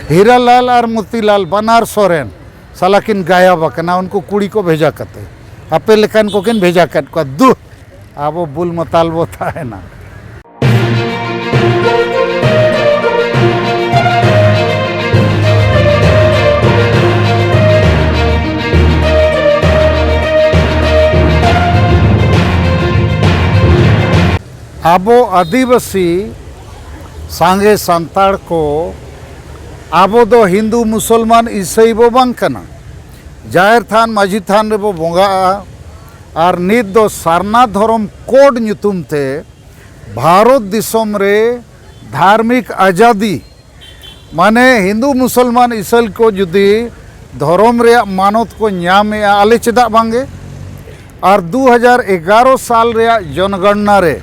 हीरालाल और मोतीलाल बनार सोरेन सालाकिन गायब आकना उनको कुड़ी को भेजा करते आपे लेकान को किन भेजा कट को दु आबो बुल मताल वो था है ना। आबो आदिवासी सांगे सांताड़ को आबो दो हिंदू मुसलमान ईसाई बो बांग कना जाहिर थान माझी थान रे बो बोंगा और नित दो सारना धर्म कोड ᱧᱩᱛᱩᱢ ते भारत दिसम रे धार्मिक आज़ादी माने हिंदू मुसलमान ईसाई को जुदी धर्म रे मानत को ᱧᱟᱢᱮ आले चेदा बांगे और 2011 साल रे जनगणना रे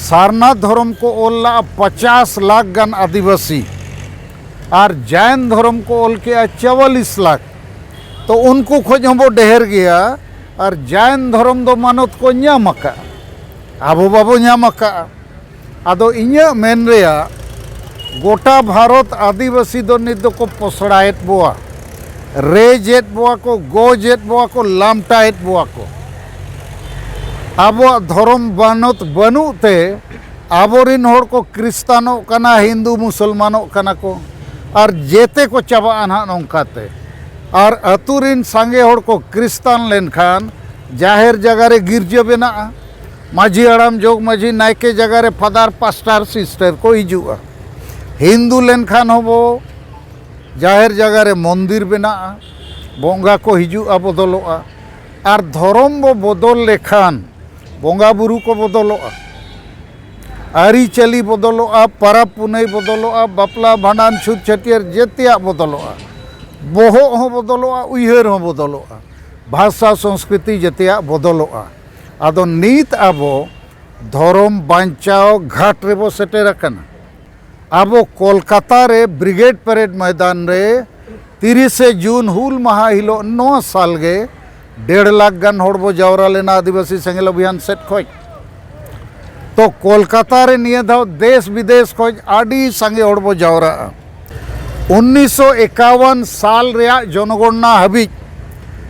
सारना धर्म को ओला 50 लाख गन आदिवासी और जैन धर्म को ओल के 44 लाख तो उनको खोज हम वो ढेर गया और जैन धर्म दो मानत को ᱧᱟᱢᱟᱠᱟ आबो बाबो ᱧᱟᱢᱟᱠᱟ आदो इन्या मेन रेया गोटा भारत आदिवासी दो नित दो को पोसड़ाएत बोआ रेजेत बोआ को गोजेत बोआ को लामटाएत बोआ को आबो धर्म बानत बनुते आबोरिन होड़ को क्रिस्तानो कना हिंदू मुसलमानो कना को और जेते को चाबा अना नौकाते और अतुरिन सांगे होड़ को क्रिस्तान लेनखान जाहिर जगह रे गिरजा बेना माझी आराम जोग माझी नायके जगह रे फादर पास्टर सिस्टर को हिजुआ हिंदू लेनखान होबो जाहिर जगह रे मंदिर बेना बोंगा को हिजुआ बदलोआ और धर्म बो बदल लेखान बोंगा बुरु को बदलोआ आरीचाली बदलोआ परब पुनई बदलोआ बापला भांडान छूत छटियर जेतिया बदलोआ बोहो हो बदलोआ उइहर हो बदलोआ भाषा संस्कृति जेतिया बदलोआ आदो नीत आबो धर्म बांचाओ घाट रेबो सेटेर आकना आबो कोलकाता रे ब्रिगेड परेड मैदान रे 30 जून हुल माहा हिलो 9 साल गे 1.5 लाख गन होड़ बो जावरा लेना आदिवासी सेंगेल अभियान सेट खोज तो कोलकाता रे निये धाव देश विदेश खोज आडी संगे होड़ बो जावरा 1951 साल रेया जनगणना हबीज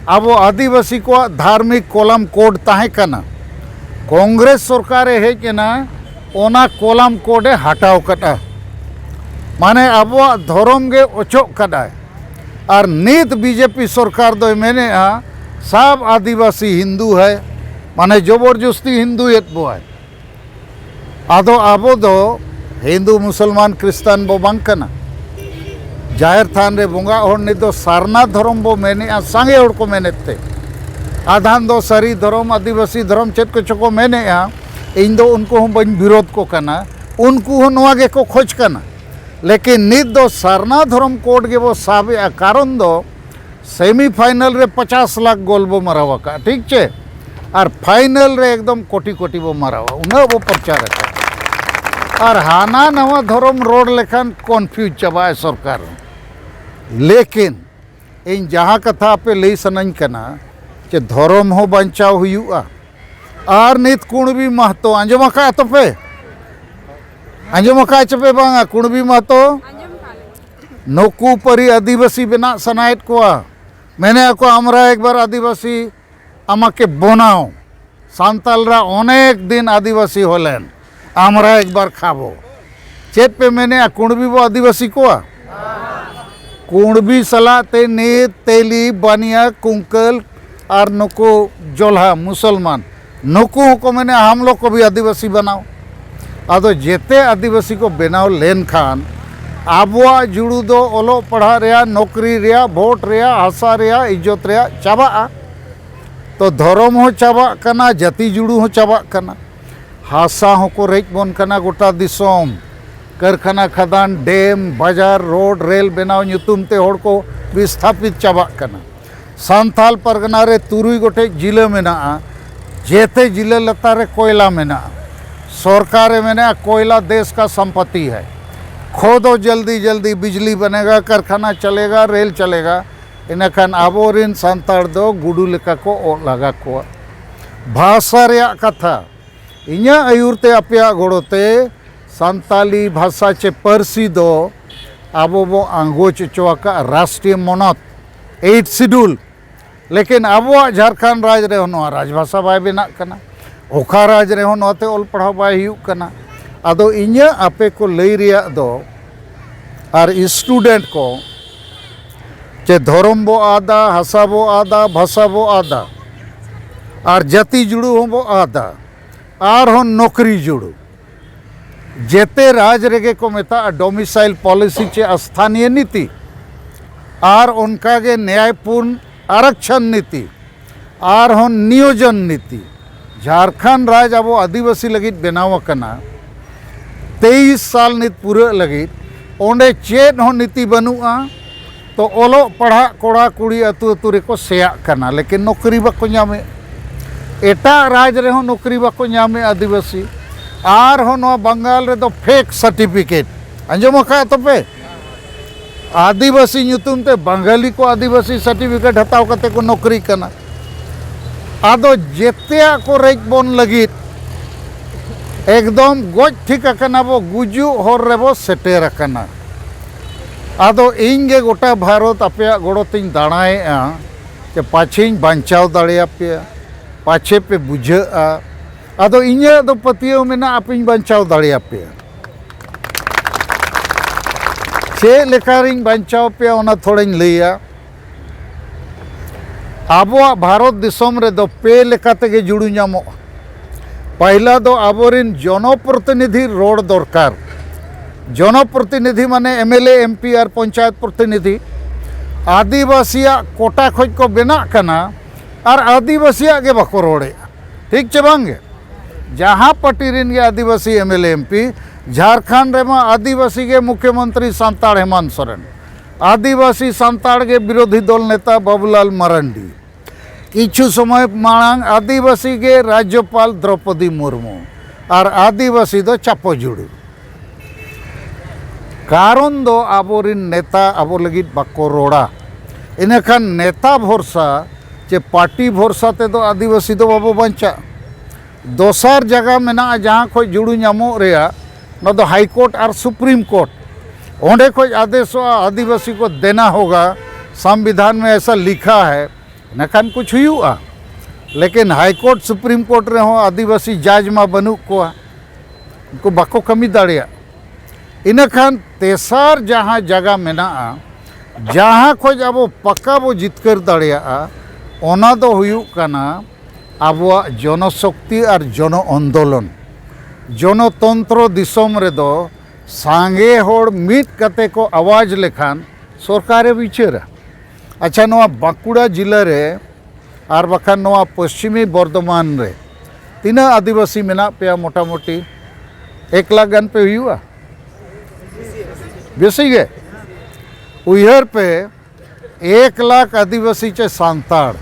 आबो आदिवासी को धार्मिक कोलम कोड ताहे कना कांग्रेस सरकार हेजना ओना कोलम कोडे हटाव कटा माने आबो धर्म गे ओचोक कदा और नित बीजेपी सरकार दो मेने सब आदिवासी हिंदू है माने जबरदस्ती हिंदू एत बो है आदो आबो दो हिंदू मुसलमान क्रिस्तान बो बांग कना जाहिर थान रे बोंगा होड़ नि दो सारना धर्म बो मेने सांगे होड़ को मेनेते आधान दो सरी धर्म आदिवासी धर्म चेत को चको मेने इन दो उनको हम बन विरोध को कना उनको हो नवा गे को खोज कना लेकिन नित दो सारना धर्म कोड गे वो साबे कारण दो सेमीफाइनल रे 50 लाख गोल बो मरावा का ठीक छे और फाइनल रे एकदम कोटी कोटी बो मरावा उन्हें वो प्रचार और हाना नवा धर्म रोड लेखान कन्फ्यूज चाबा सरकार लेकिन इन जहाँ कथा पे लई सनाኝ कना जे धर्म हो बचाव हुआ और नित कुणबी महतो आंजमाका तो पे आंजमाका चपे बांगा कुणबी महतो नोकू परी आदिवासी बना सनायत कोआ मैंने को आमरा एक बार आदिवासी आमाके बनाओ सांतालरा अनेक दिन आदिवासी होलेन आमरा एक बार खाबो चेत पे मैंने कुणबी बो आदिवासी कोआ कुणबी सला ते नीत तेली बानिया कुंकल और नुको जोल्हा मुसलमान नुको को मैंने हम लोग को भी आदिवासी बनाओ आदो जेते आदिवासी को बनाओ लेन खान आबुआ जुड़ू दो ओलो पढ़ा रेया नौकरी रेया वोट रेया आशा रेया इज्जत रेया चाबा तो धर्म हो चाबा कना जाति जुड़ू हो चाबा कना हासा हो को रेज बन कना गोटा दिसोम कारखाना खदान डैम बाजार रोड रेल बनाव ᱧᱩᱛᱩᱢ ते होड़ को विस्थापित चाबा कना सांताल परगना रे 3 गोटे जिला मेना जेते जिले लता रे कोयला मेना सरकार मेना कोयला देश का संपत्ति है खोदो जल्दी जल्दी बिजली बनेगा कारखाना चलेगा रेल चलेगा इनखान आबोरिन सांताड़ दो गुडू लेका को लगा को भाषा रेया कथा इन्या आयुरते अपया गोड़ोते सांताली भाषा चे परसी दो आबो बो आंगोच चोका राष्ट्रीय मनत 8 शेड्यूल लेकिन आबो झारखंड राज रे नोआ राजभाषा बाय बेना कना ओखा राज रे नोते ऑल पढ़ाव बाय हुयुक कना आदो इन्या आपे को लई रिया दो और स्टूडेंट को चे धर्म बो आदा हासा बो आदा भाषा बो आदा और जाति जुड़ू हो बो आदा और हो नौकरी जुड़ू जेते राज रेगे को मेता डोमिसाइल पॉलिसी चे स्थानीय नीति और उनका के न्यायपूर्ण आरक्षण नीति और हो नियोजन नीति झारखंड राज अब आदिवासी लगी बनाव कना 23 साल नित पूरा लगी ओंडे चेद हो नीति बनुआ तो ओलो पढ़ा कोड़ा कुड़ी अतु अतु रे को सेया कना लेकिन नौकरी बाको नामे एटा राज रे हो नौकरी बाको नामे आदिवासी और हो नो बंगाल रे तो फेक सर्टिफिकेट अंजम का तो पे आदिवासी ᱧᱩᱛᱩᱢ ते बंगाली को आदिवासी सर्टिफिकेट हताव कते को नौकरी कना आदो जेतिया को रेज बोन लगित एकदम गोज ठीक कना बो गुजु होर रे बो सेटेर कना आदो इंगे गोटा भारत अपया गोड़ो तिन दाणाएआ जे पाछेñ बांचाव दाड़िया पे पाछे पे बुझा आदो इña दो पतियो मेना आपिñ बांचाव दाड़िया पे चे लेकारिñ बांचाव पे ओना थोड़ेñ लैया आबोआ भारत दिसोम रे दो पे लेकाते गे जुड़ू ᱧामो पहला दो आबोरिन जनप्रतिनिधि रोड दरकार जनप्रतिनिधि माने एमएलए एमपी और पंचायत प्रतिनिधि आदिवासिया कोटा खोज को बेना कना और आदिवासिया के बाको रोड़े ठीक चे बांगे जहाँ पटीरिन के आदिवासी एमएलए एमपी झारखंड रे में आदिवासी के मुख्यमंत्री सांताड़ हेमंत सोरेन आदिवासी सांताड़ के विरोधी दल नेता बाबूलाल मरांडी किछु समय मांग आदिवासी के राज्यपाल द्रौपदी मुर्मू और आदिवासी दो चापो जुड़ू कारण दो आबोरिन नेता आबो लगित बाको रोड़ा इनखान नेता भरोसा चे पार्टी भरोसा ते दो आदिवासी दो बाबो बंचा दोसर जगह मेना जहाँ खोज जुड़ू ᱧामो रेया न तो हाई कोर्ट और सुप्रीम कोर्ट ओंडे खोज आदेश आदिवासी को देना होगा संविधान में ऐसा लिखा है नखान कुछ हुआ लेकिन हाई कोर्ट सुप्रीम कोर्ट रे हो आदिवासी जज मा बनू को उनको बाको कमी दाड़िया इनखान तेसार जहाँ जगह मेना जहाँ खोज अब पक्का बो जितकर दाड़िया ओना दो हुयुक कना आबुआ जनशक्ति और जन आंदोलन जनतंत्र दिसोम रे दो सांगे होड़ मिट कते को आवाज लेखान सरकारे विचारा अच्छा नवा बांकुड़ा जिला रे और बखान नवा पश्चिमी बर्धमान रे तीना आदिवासी मेना पे मोटा मोटी 1 लाख गान पे हुआ बेसी गे उहर पे 1 लाख आदिवासी चे सांताड़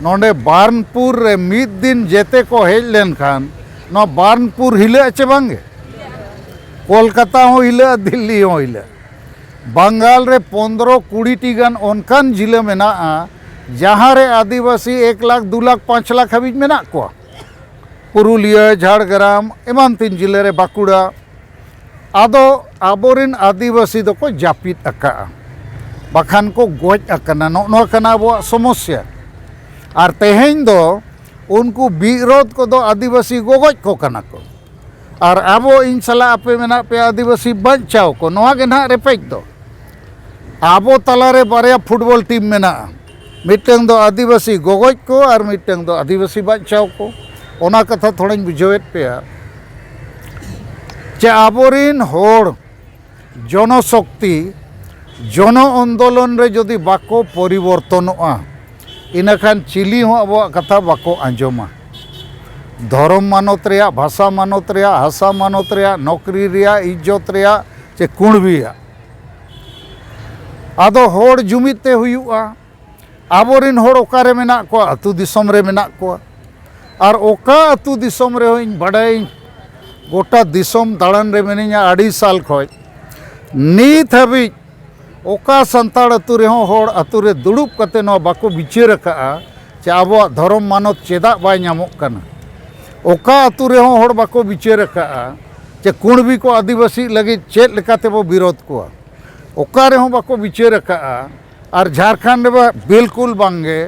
नोंडे बार्नपुर रे मिद दिन जेते को हेज लेन खान नो बार्नपुर हिले चे बांगे कोलकाता हो हिले दिल्ली हो हिले बंगाल रे 15-20 गान ओनकान जिले मेना जहाँ रे आदिवासी 1 लाख 2 लाख 5 लाख हबीज मेना को पुरुलिया झाड़ग्राम एमान 3 जिले रे बाकुड़ा आदो आबोरिन आदिवासी दो को जापित अका बखान को गोज अकना नो कना बो समस्या और तेहेñ दो उनको विरोध को दो आदिवासी गोगज को कना को और आबो इन सला आपे मेना पे आदिवासी बचाव को नोआ के ना रेपेज दो आबो तलारे बारे फुटबॉल टीम मेना मिटंग दो आदिवासी गोगज को और मिटंग दो आदिवासी बचाव को ओना कथा थोड़ाñ बुझावेत पे चे आबोरिन होड़ जनशक्ति जन आंदोलन रे जदि बाको परिवर्तनोआ इनखान चिली हो अब कथा बाको आंजमा धर्म मानत रेया भाषा मानत रेया हासा मानत रेया नौकरी रेया इज्जत रेया चे कुणबिया आदो होड़ जुमिते हुआ आबोरिन होड़ ओकारे मेना को अतु दिसोम रे मेना को और ओका अतु दिसोम रे होइñ बड़ाई गोटा दिसोम दाड़ान रे मेनिया 2.5 साल खोज नीत हबी ओका संताड़ अतु रे होड़ अतु रे दुड़ुब कते नो बाको विचार का चे आबो धर्म मानत चेदा बाय ᱧᱟᱢᱚᱜ कना ओका अतु रे होड़ बाको विचार का चे कुणबी को आदिवासी लगी चेद लेकाते बो विरोध को ओकारे हों बाको विचार अकाआ और झारखंड में बिल्कुल बांगे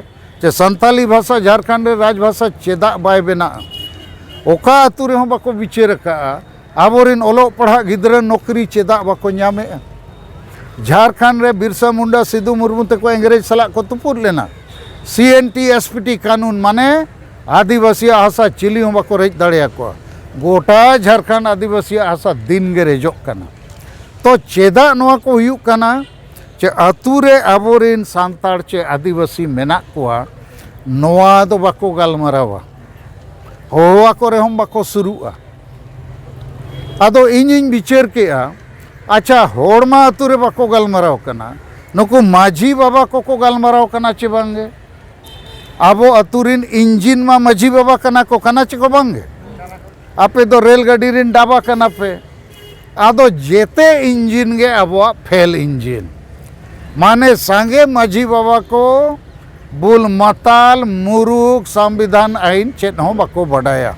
जे संताली भाषा झारखंड राजभाषा चेदा बाय बेना ओका आतु रे हों बाको विचार अकाआ आबोरिन ओलोग पढ़ा गिद्रा नौकरी चेदा बाको ᱧᱟᱢᱮ झारखंड रे बिरसा मुंडा सिद्धू मुर्मू तक अंग्रेज सला को तुपुर लेना CNT SPT कानून माने आदिवासी हासा चिली हों बाको रेज दाड़े को गोटा झारखंड आदिवासी हासा दिन गे रेजोग कना तो चेदा नोआ को हुयुग कना चे आतु रे आबोरिन सांताड़ चे आदिवासी मेना कोआ नोआ दो बाको गालमारावा होवा को रेहम बाको सुरुआ आदो इᱧ विचार केआ अच्छा होड़मा आतु रे बाको गालमाराव कना नुकु माझी बाबा को गालमाराव कना चे बांगे आबो आतुरिन इंजिन मा माझी बाबा कना चे को बांगे आपे दो रेलगाड़ी रिन डाबा कना पे आदो जेते इंजिन गे आबो फेल इंजिन माने सांगे माझी बाबा को बुल माताल मुरुक संविधान आईन चेत हों बाको बडाया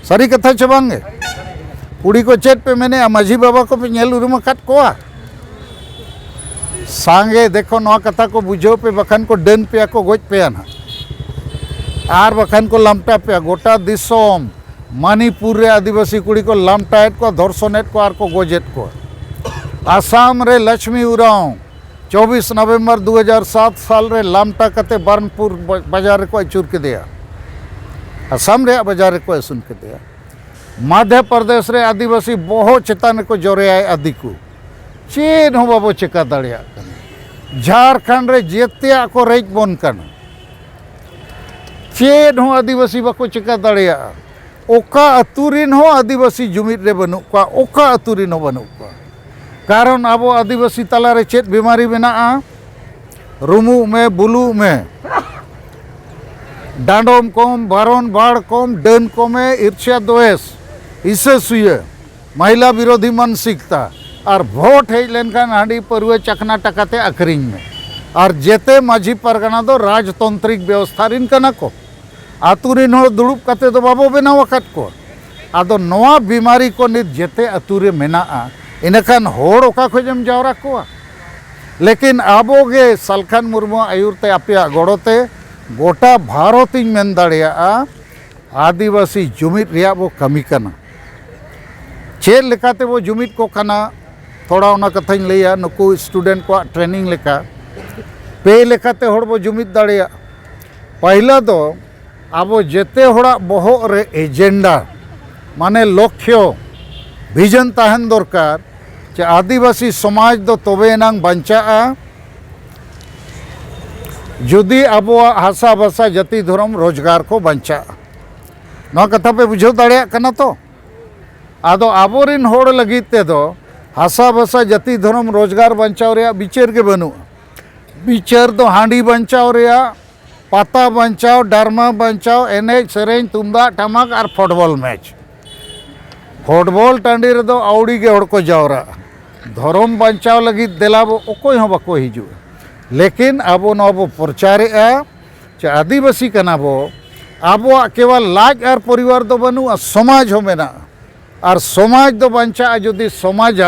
सारी कथा चे बांगे कुड़ी को चेत पे मैंने माझी बाबा को पे नेल उरुम काट कोआ सांगे देखो नवा कथा को बुझो पे बखान को डन पे को गोज पे ना आर बखान को लमटा पे गोटा दिसोम मणिपुर रे आदिवासी कुड़ी को लमटाएट को धर्षणेट को आर को गोजेट को आसाम रे लक्ष्मी उराव 24 नवंबर 2007 साल रे लामटा कते बर्नपुर बाजार को अचूर के दिया आसाम रे बाजार को असुन के दिया मध्य प्रदेश रे आदिवासी बहुत चेतान को जोरे आए आदि को चेन हो बाबो चिका दाड़िया झारखंड रे जेतिया को रेज बोन कन चेन हो आदिवासी बाको चिका दाड़िया ओका अतुरिन हो आदिवासी जुमिद रे बनु का ओका अतुरिन हो बनु का कारण आबो आदिवासी तला रे चेत बीमारी मेनाआ रुमु में बुलु में डांडोम कम बारोन बाड़ कम डन कमे ईर्ष्या द्वेष इसे सुये महिला विरोधी मानसिकता और भोट हेज लेनखान हांडी परुए चखना टकाते अखरिंग में और जेते माझी परगना दो राजतंत्रिक व्यवस्था रिन कना को आतुरिन हो दुड़ुब कते दो बाबो बेनाव अकात को आदो नवा बीमारी को नित जेते आतुरे मेनाआ इनखान होड़ ओका खोजम जावरा कोआ लेकिन आबोगे सलखान मुर्मू आयुरते आपिया गड़ोते गोटा भारत मेन दाड़िया आदिवासी जुमिद रिया वो कमी कना चेद लेकाते वो जुमिद को कना थोड़ा उना कथाñ लैया नुकु स्टूडेंट को ट्रेनिंग लेका पे लेकाते होड़ वो जुमिद दाड़िया पहला दो आबो जेते होड़ा बहो रे एजेंडा माने लक्ष्य विजन ताहन दरकार चे आदिवासी समाज दो तबे नांग बंचाआ जुदी आबोआ हासा भाषा जाति धर्म रोजगार को बंचा ना कथा पे बुझो दाड़िया कना तो आदो आबोरिन होड़ लगी ते दो हासा भाषा जाति धर्म रोजगार बंचाव रे विचार के बनु विचार दो हांडी बंचाव रे पाता बंचाव डरमा बंचाव एनेज सेरेंज तुमदा टमाक और फुटबॉल मैच फुटबॉल टाँडी रे दो आवड़ी के होड़ को जावरा धर्म बंचाव लगी देलाबो ओकोय हो बाको हिजु लेकिन आबो नबो प्रचारे चे आदिवासी कनाबो आबो केवल लाज और परिवार दो बनु समाज हो मेना और समाज दो बंचा जुदी समाज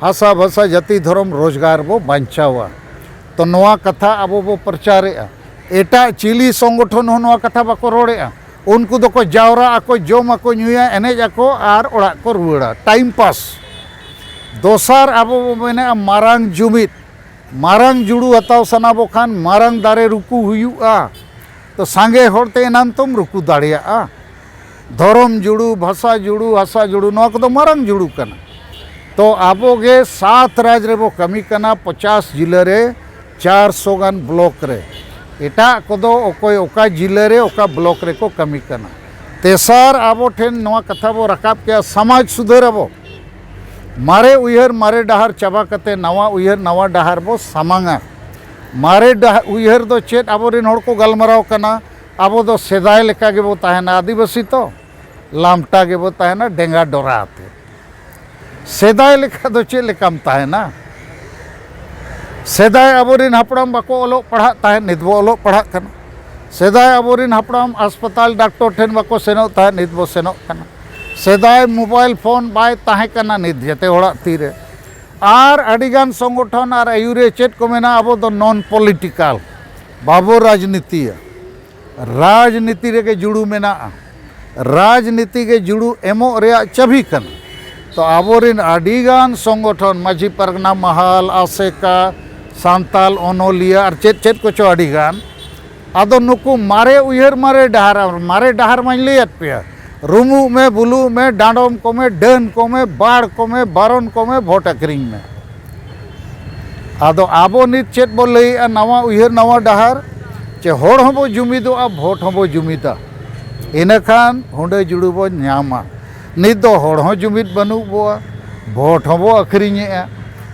हासा भाषा जाति धर्म रोजगार बो बंचावा तो नवा कथा आबो बो प्रचारे एटा चिली संगठन हो नवा कथा बाको रोड़े उनको दो को जावरा आको जोम आको न्यूया एनेज आको और ओड़ा को रुड़ा टाइम पास दोसार आबो बो मेने मारांग जुमिद मारांग जुड़ू हताव सनाबो खान मारांग दारे रुकू हुयुआ तो सांगे होड़ते एनान तुम रुकू दाड़िया धर्म जुड़ू भाषा जुड़ू हासा जुड़ू नवा को मारांग जुड़ू कना तो आबोगे 7 राज रे बो कमी कना 50 जिले रे 400 गान ब्लॉक रे एटा कोदो ओकोय ओका जिले रे ओका ब्लॉक रे को कमी कना तेसार आबो ठेन नवा कथा बो रकाब के समाज सुधरबो मारे उयहर मारे डहार चाबा कते नवा उयहर नवा डहार बो सामांगा मारे उयहर दो चेत आबोरिन होड़ को गलमराव कना आबो दो सेदाय लेका गे बो ताहेना आदिवासी तो लामटा गे बो ताहेना डेंगा डोराते सेदाय लेका दो चेत लेकाम ताहेना सेदाय आबोरिन हपड़ाम बाको ओलो पढ़ा ताहे निदबो ओलो पढ़ा कना सेदाय आबोरिन हपड़ाम अस्पताल डॉक्टर ठेन बाको सेनो ताहे निदबो सेनो कना सेदाय मोबाइल फोन बाय ताहे कना निद जेते होड़ा तीरे आर अडिगान संगठन और आयुरे चेत को मेना अब तो नॉन पॉलिटिकल बाबो राजनीति राजनीति रे के जुड़ू मेना राजनीति के जुड़ू एमो रे चाबी कन तो आबोरिन अडिगान संगठन माझी परगना महल आसेका सांताल ओनोलिया और चेत चेत को चो अडिगान आदो नुकु मारे उयहर मारे डहार माñ लैयात पेया रुमु में बुलु में डांडोम को में डन को में बाड़ को में बारन को में भोट अक्रिंग में आदो आबो नित चेत बो लैया नवा उयहर नवा डहार चे होड़ हबो जुमिदोआ भोट हबो जुमिदा इनखान हुंडे जुड़ू बो न्यामा नित दो होड़ हो जुमिद बनु बोआ भोट हबो अक्रिंगेआ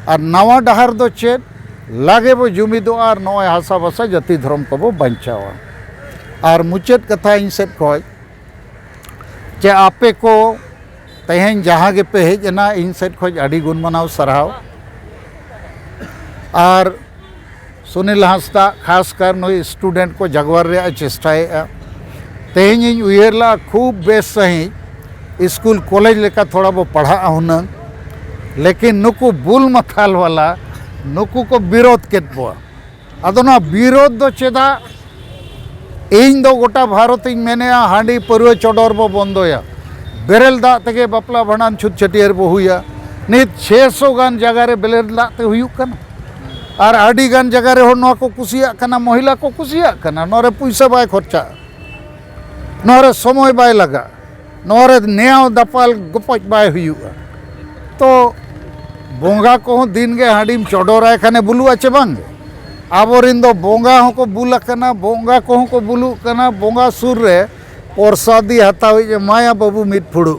और नवा डहार दो चेत लागे बो जुमिदोआ और नोय हासा बसा जाति धर्म को बो बंचावा और मुचेत कथा इन सेट खोज चे आपे को तेहें जहाँ के पे हेजना इन सेट खोज अड़ी गुण मनाव सराव और सुनील हांसदा खासकर नई स्टूडेंट को जगवार रे चेष्टाए तेहें इन उयरला खूब बेस सही स्कूल कॉलेज लेका थोड़ा बो पढ़ा हुना लेकिन नुकु बुल मथाल वाला नुकु को विरोध केत बो अदो ना विरोध दो चेदा इन दो गोटा भारत इन मेने हांडी परवे चोडोर बो बंदोया बेरेल दा तेगे बापला भांडान छुट छटियर बो हुया नित 600 गान जगह रे बेरेल दा ते हुयु कना और आडी गान जगह रे हो नो को कुसिया कना महिला को कुसिया कना नोरे पैसा बाय खर्चा नोरे समय बाय लगा नोरे नेव दपाल गोपच बाय हुयुआ तो बोंगा को दिन गे हांडीम चोडोरा खाने बुलु आचे बांग आबोरिन दो बोंगा को बुला कना बोंगा को बुलु कना बोंगा सुर रे प्रसादी हतावे माया बाबू मिट फुड़ू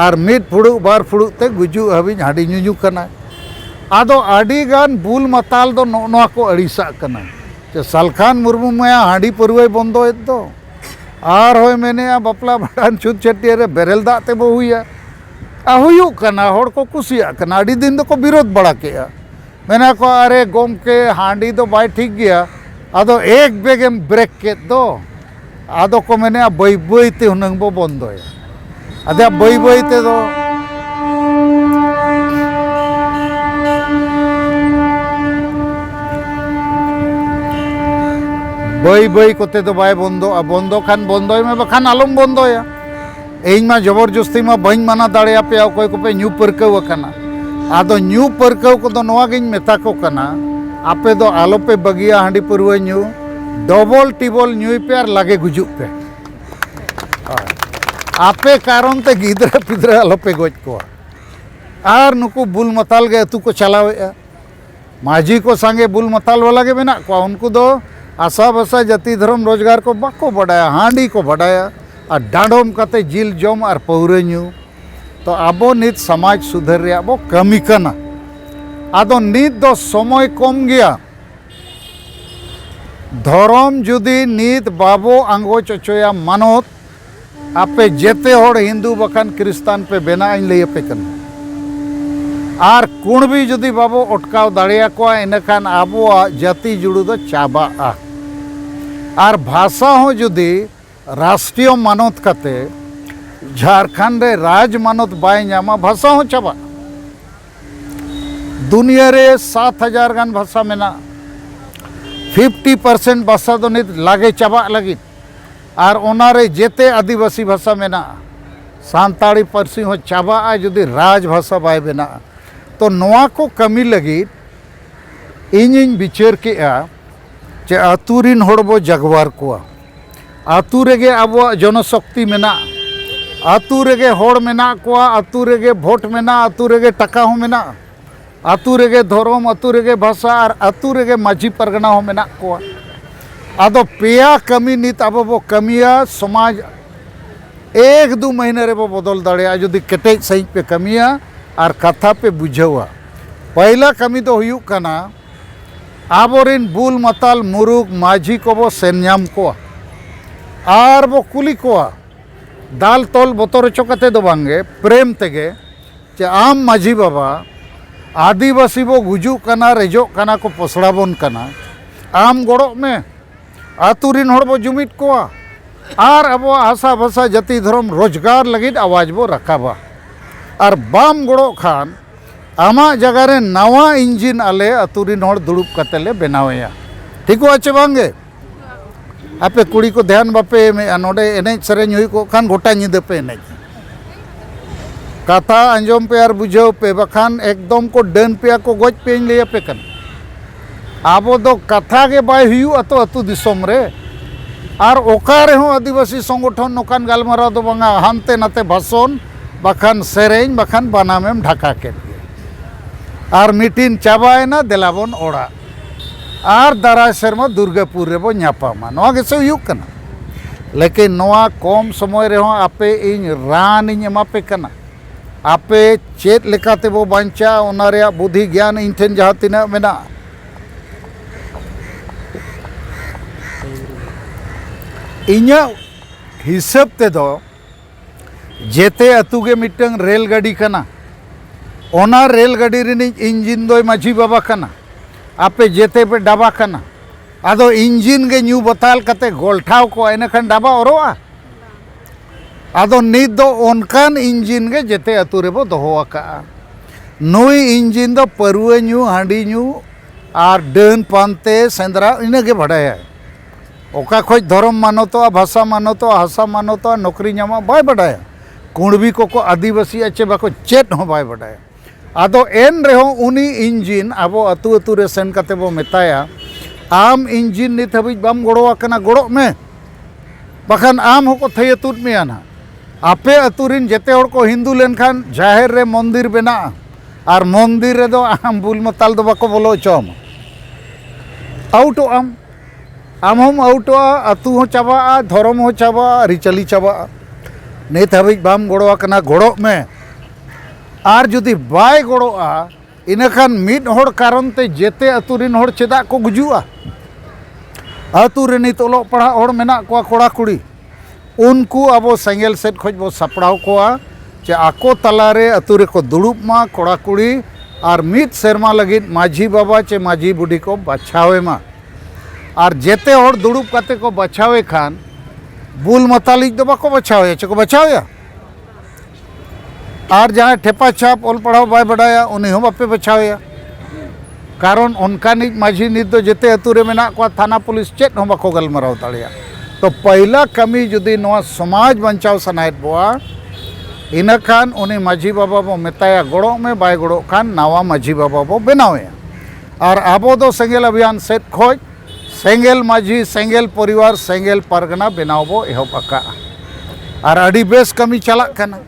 और मिट फुड़ू बार फुड़ू ते गुजू हबी हांडी नुजू कना आदो आडी गान बुल मताल दो नोआ को अड़ीसा कना जे सालखान मुर्मू माया हांडी परवे बंदो दो आर होय मेने बापला भाडान छुत छटिया रे बेरेल दा ते बो हुया हुयू कना होड़ को कुसिया कना आडी दिन दो को विरोध बड़ा केया मेना को अरे गोमके हांडी दो बाय ठीक गया आदो एक बेगेम ब्रेक के दो आदो को मेने बई बई ते हुनंग बो बंदोय आदे बई बई ते दो बई बई कोते तो बाय बंदो बंदो खान बंदोय में बखान आलम बंदोया इन मा जबरदस्ती मा बई माना दाड़े पे कोई को पे न्यू परकव कना आदो न्यू परकव को तो नोआ गिन मेता को कना आपे दो आलो पे बगिया हांडी परवे न्यू डबल टिबल न्यू पे और लागे गुजु पे आपे कारण ते गिदरा पिदरा आलो पे गोज को आर नुकु बुल मताल गे अतु को चलावे माझी को संगे बुल मताल वाला के मेना को उनको दो आशा बसा जाति धर्म रोजगार को बाको बढ़ाया हांडी को बढ़ाया और डांडोम कते जिल जम और पौरे न्यू तो आबो नित समाज सुधर रे आबो कमी कना आदो नित दो समय कम गया धर्म जुदी नित बाबो आंगो चचोया मानोत आपे जेते होड़ हिंदू बखान क्रिस्तान पे बेना इन लई पे कना आर कुण भी जुदी बाबो अटकाव दाड़िया को इनखान आबो जाति जुड़ू दो चाबा आर भाषा हो जुदी राष्ट्रीय मानोत कते झारखंड रे राज मानत बाय नामा भाषा हो चाबा दुनिया रे 7000 गान भाषा मेना 50% भाषा दो नित लागे चाबा लगी और ओनारे जेते आदिवासी भाषा मेना सांताड़ी पारसी हो चाबा जुदी राज भाषा बाय बेना तो नोआ को कमी लगी इन विचार के चे आतुरिन होड़बो जगवार को आतु रेगे आबो जनशक्ति मेना आतु रेगे होड़ मेना कोआ आतु रेगे भोट मेना आतु रेगे टका हो मेना आतु रेगे धर्म आतु रेगे भाषा और आतु रेगे माझी परगना हो मेना कोआ आदो पेया कमी नित आबो बो कमिया समाज 1-2 महीने रे बो बदल दाड़िया जुदी केटेज सही पे कमिया और कथा पे बुझावा पहला कमी तो हुयु कना आबोरिन बुल मताल मुरुक माझी को बो सेन्याम कोआ और बो कुली कोआ दाल तोल बतर चोकते दो बांगे प्रेम तेगे चे आम माझी बाबा आदिवासी बो गुजू कना रेजो कना को पसड़ा बन कना आम गोड़ो में आतुरिन होड़ बो जुमिट कोआ और अब आशा भाषा जाति धर्म रोजगार लगित आवाज बो रखाबा और बाम गोड़ो खान आमा जगह रे नवा इंजिन आले अतुरिन हर दुड़ुब कते ले बनावेया ठीक आछे बांगे आपे कुड़ी को ध्यान बापे में नोडे एने सरेñ हुई को खान गोटा निदे पे एने कथा आंजम पे और बुझाव पे बखान एकदम को डन पे को गोज पे ले पे कन आबो दो कथा के बाय हुयु अतो अतु दिसोम रे और ओकारे हो आदिवासी संगठन नोकान गालमाराव दो बांगा हानते नाते भाषण बखान सेरेñ बखान बनामेम ढाका के और मीटिंग चाबायना देलाबन ओड़ा और दारा शर्मा दुर्गापुर रे बो न्यापामा नोआ गेसे हुयुक कना लेकिन नोआ कम समय रे हो आपे इन रान इन एमापे कना आपे चेत लेकाते बो बांचा ओना रे बुद्धि ज्ञान इन ठेन जहाँ तिना मेना इन्या हिसाब ते दो जेते अतु गे मिटंग रेलगाड़ी कना ओना रेलगाड़ी रे इंजिन दो माझी बाबा कना आपे जेते पे डाबा कना आदो इंजिन गे न्यू बताल कते गोल्ठाव को एनेखान डाबा ओरोआ आदो नित दो ओनकान इंजिन गे जेते अतु रे बो दोहो आका नुई इंजिन दो परुए न्यू हांडी न्यू और डन पानते सेंद्रा इने गे बड़ाया ओका खोज धर्म मानतो भाषा मानतो हासा मानतो नौकरी नामा बाय बड़ाया कुणबी को आदिवासी अच्छे बाको चेत हो बाय बड़ाया आदो एन रेहो उनी इंजिन अब अतु अतु रे सेन कते बो मेताया आम इंजिन नित हबी बाम गड़ोआ कना गड़ो में बखान आम होको थई अतुत में ना आपे अतुरिन जेते हर को हिंदू लेनखान जाहेर रे मंदिर बेना और मंदिर रे दो आम बुल मताल दो बाको बोलो चम आउटो आम हम आउटो अतु हो चाबा धर्म हो चाबा रिचली चाबा नित हबी बाम गड़ोआ कना गड़ो में और जुदी बाय गड़ोआ इनखान मिद हर कारण ते जेते अतुरिन हर चेदा को गुजुआ अतु रे नित ओलो पढ़ा हर मेना कोआ कोड़ा कुड़ी उनको अब सेंगेल सेट खोज बो सपड़ाव कोआ चे आको तलारे अतु रे को दुड़ुब मा कोड़ा कुड़ी और मिद सेरमा लगित माझी बाबा चे माझी बुढ़ी को बचावे मा और जेते हर दुड़ुब कते को बचावे खान बुल मतालिक दो बाको बचावे चे को बचावे और जहाँ ठेपा छाप ओल पढ़ाओ बाय बढ़ाया उन्हीं हम बापे बचावे कारण उनका निज माझी नित दो जेते अतुरे में ना को थाना पुलिस चेत हम बाको गलमराव दाड़िया तो पहला कमी जुदी नवा समाज बंचाव सनायत बोआ इना खान उन्हीं माझी बाबा बो मेताया गड़ो में बाय गड़ो खान नावा माझी बाबा बो बनावे और आबो दो सेंगेल अभियान सेट खोज सेंगेल माझी सेंगेल परिवार सेंगेल परगना बनाव बो एहब आका और अड़ी बेस कमी चला कना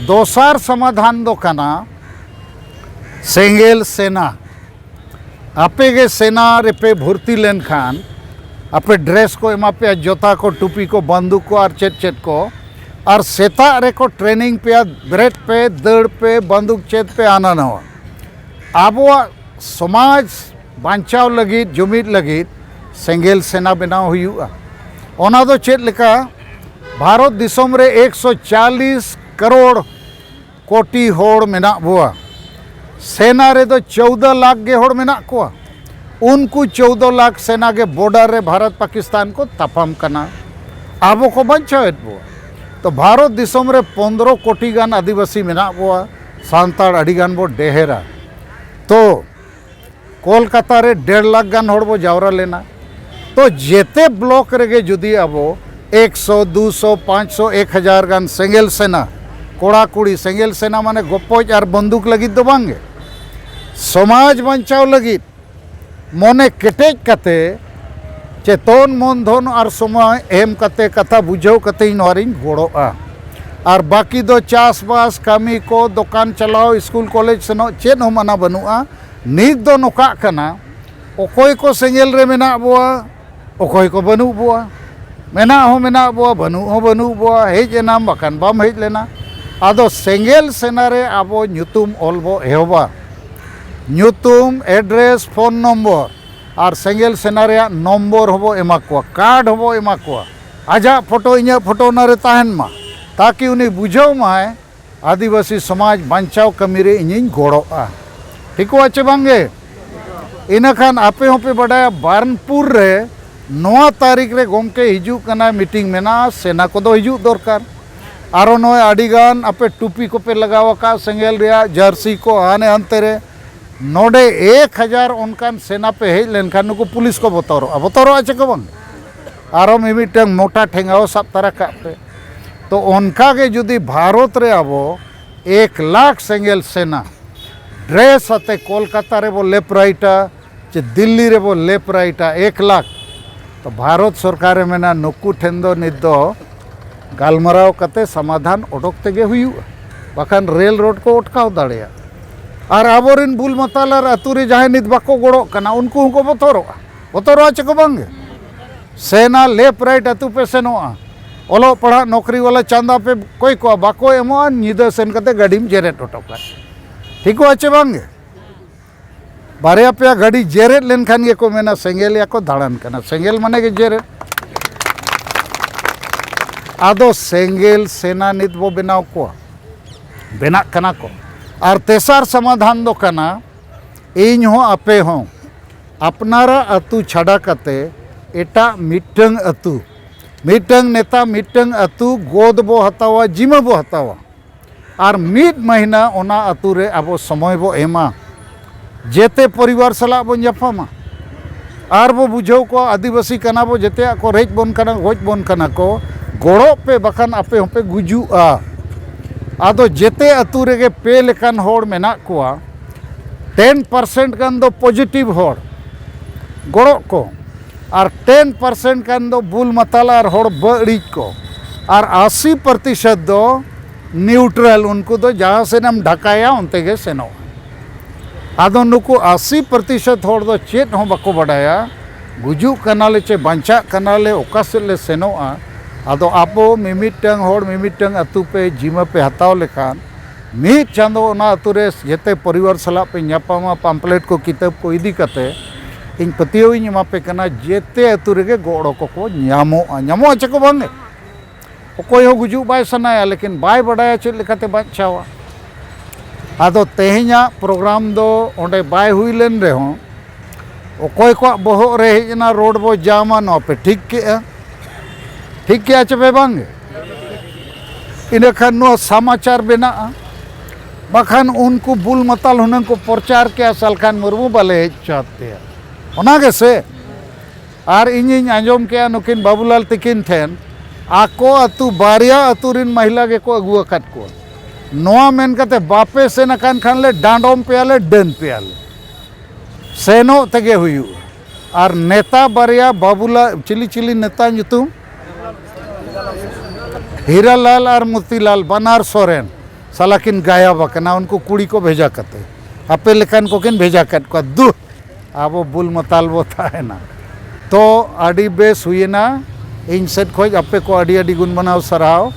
दोसार समाधान दो कना सेंगेल सेना आपे गे सेना रे पे भर्ती लेन खान आपे ड्रेस को एमा पे जोता को टोपी को बंदूक को और चेत चेत को और सेता रे को ट्रेनिंग पे ब्रेड पे दड़ पे बंदूक चेत पे आना न हो आबो समाज बांचाव लगित जुमिद लगित सेंगेल सेना बनाव हुयुआ ओना दो चेत लेका भारत दिसोम रे 140 करोड़ कोटी होड़ मेना बुआ सेना रे दो 14 लाख गे होड़ मेना को उनको 14 लाख सेना के बॉर्डर रे भारत पाकिस्तान को तापाम कना आबो को बंचावेत बुआ तो भारत दिसोम रे 15 कोटी गान आदिवासी मेना बुआ सांताड़ अड़ी गान बो डेहेरा तो कोलकाता रे 1.5 लाख गान होड़ बो जावरा लेना तो जेते ब्लॉक रेगे जुदी आबो 100 200 500 1000 गान सेंगेल सेना कोड़ा कुड़ी सेंगेल सेना माने गोपोज और बंदूक लगित दो बांगे समाज बंचाव लगित मोने केटेज कते चेतन मन धन और समय एम कते कथा बुझाव कते नोरिन गोड़ोआ और बाकी दो चासबास कामी को दुकान चलाओ स्कूल कॉलेज सेनो चेन हो मना बनुआ नित दो नोका कना ओकोय को सेंगेल रे मेना बुआ ओकोय को बनु बुआ मेना हो मेना बुआ बनु बुआ हेज एनाम बकान बाम हेज लेना आदो सेंगेल सेना रे आबो ᱧᱩᱛᱩᱢ ऑल बो एहबा ᱧᱩᱛᱩᱢ एड्रेस फोन नम्बर और सेंगेल सेना रे नम्बर होबो एमा को कार्ड होबो एमा को आजा फोटो इኛ फोटो ना रे ताहन मा ताकि उनी बुझाव माय आदिवासी समाज बांचाव कमी रे इᱧ गोड़ोआ ठीक आचे बांगे इना खान आपे होपे बडाया बारनपुर रे 9 तारीख रे गोमके हिजू कना मीटिंग मेना सेना को दो हिजू दरकार आरो नय आडिगान आपे टुपी को पे लगावा का सेंगेल रिया जर्सी को आने अंते रे नोडे 1000 उनकान सेना पे हेज लेनखान नुकु पुलिस को बतौरो आचे को बंग आरो मिमिटंग मोटा ठेंगाओ सब तरह का पे तो उनका के जुदी भारत रे आबो 1 लाख सेंगेल सेना ड्रेस आते कोलकाता रे वो लेफ्ट राइटा चे दिल्ली रे वो लेफ्ट राइटा 1 लाख तो भारत सरकार में नुकु ठेन दो नित दो गालमराव कते समाधान ओडोक तेगे हुयु बाखान रेल रोड को अटकाव दाड़ेया और आबोरिन बुल मतालार अतुरे जहां नित बाको गोड़ो कना उनको को बतौरो चको बांगे सेना लेफ्ट राइट अतु पे सेनोआ ओलो पढ़ा नौकरी वाला चांदा पे कोई को बाको एमो निदा सेन कते गाड़ीम जेरेट ओटोका ठीक आचे बांगे बारे पे गाड़ी जेरेट लेनखान गे को मेना सेंगेल या को दाड़ान कना सेंगेल माने के जेरेट आदो सेंगेल सेना नित बो बनाव को बेना कना को और तेसार समाधान दो कना इन हो आपे हो अपनारा अतु छाड़ा कते एटा मिटंग अतु मिटंग नेता मिटंग अतु गोद बो हतावा जिमा बो हतावा और मिट महीना ओना अतु रे अब समय बो एमा जेते परिवार सला बो जापामा और बो बुझो को आदिवासी कना बो जेते को रेज बोन कना गोज बोन कना को गोड़ो पे बखान आपे होपे गुजुआ आदो जेते अतु रेगे पे लेकान होड़ मेना कोआ 10% कान दो पॉजिटिव होड़ गोड़ो को और 10% कान दो बुल मताला और होड़ बड़ीज को और 80% दो न्यूट्रल उनको दो जहाँ से नम ढकाया उनते के सेनो आदो नुको 80% होड़ दो चेत हो बको बड़ाया गुजु कनाले चे बांचा कनाले ओकासेले सेनोआ आदो आपो मिमिटंग होड़ मिमिटंग अतु पे जिमा पे हताव लेखान मीट चांदो ओना अतु रे जेते परिवार सला पे न्यापामा पम्पलेट को किताब को इदी कते इन पतियो इन मा पे कना जेते अतु रे गोड़ो को न्यामो चको बांगे ओकोय हो गुजु बाय सनाया लेकिन बाय बड़ाया चे लेकाते बाचावा आदो तेहिया प्रोग्राम दो ओंडे बाय हुई लेन रे हो ओकोय को बहो रे हेजना रोड बो जामा नो पे ठीक के ठीक क्या चपे बांगे इन खान नो समाचार बेना बखान उनको बुल मताल हुनन को प्रचार के सलखान मुर्मू बाले चाहते हैं ओना के से आर इनिन आंजोम के नुकिन बाबूलाल तिकिन ठेन आको अतु बारिया अतुरिन महिला के को अगुआ कट को नोआ मेन कते बापे से नकान खान ले डांडोम पे आले डन पे आले सेनो तगे हुयु आर नेता बारिया बाबूला चिली चिली नेता जुतुम हीरालाल और मोतीलाल बनार सोरेन सालाकिन गाया बकना उनको कुड़ी को भेजा करते आपे लेखान को किन भेजा कट को दु आबो बुल मताल बो था है ना तो आड़ी बेस हुई ना इन सेट खोज आपे को आड़ी आड़ी गुण बनाओ सराव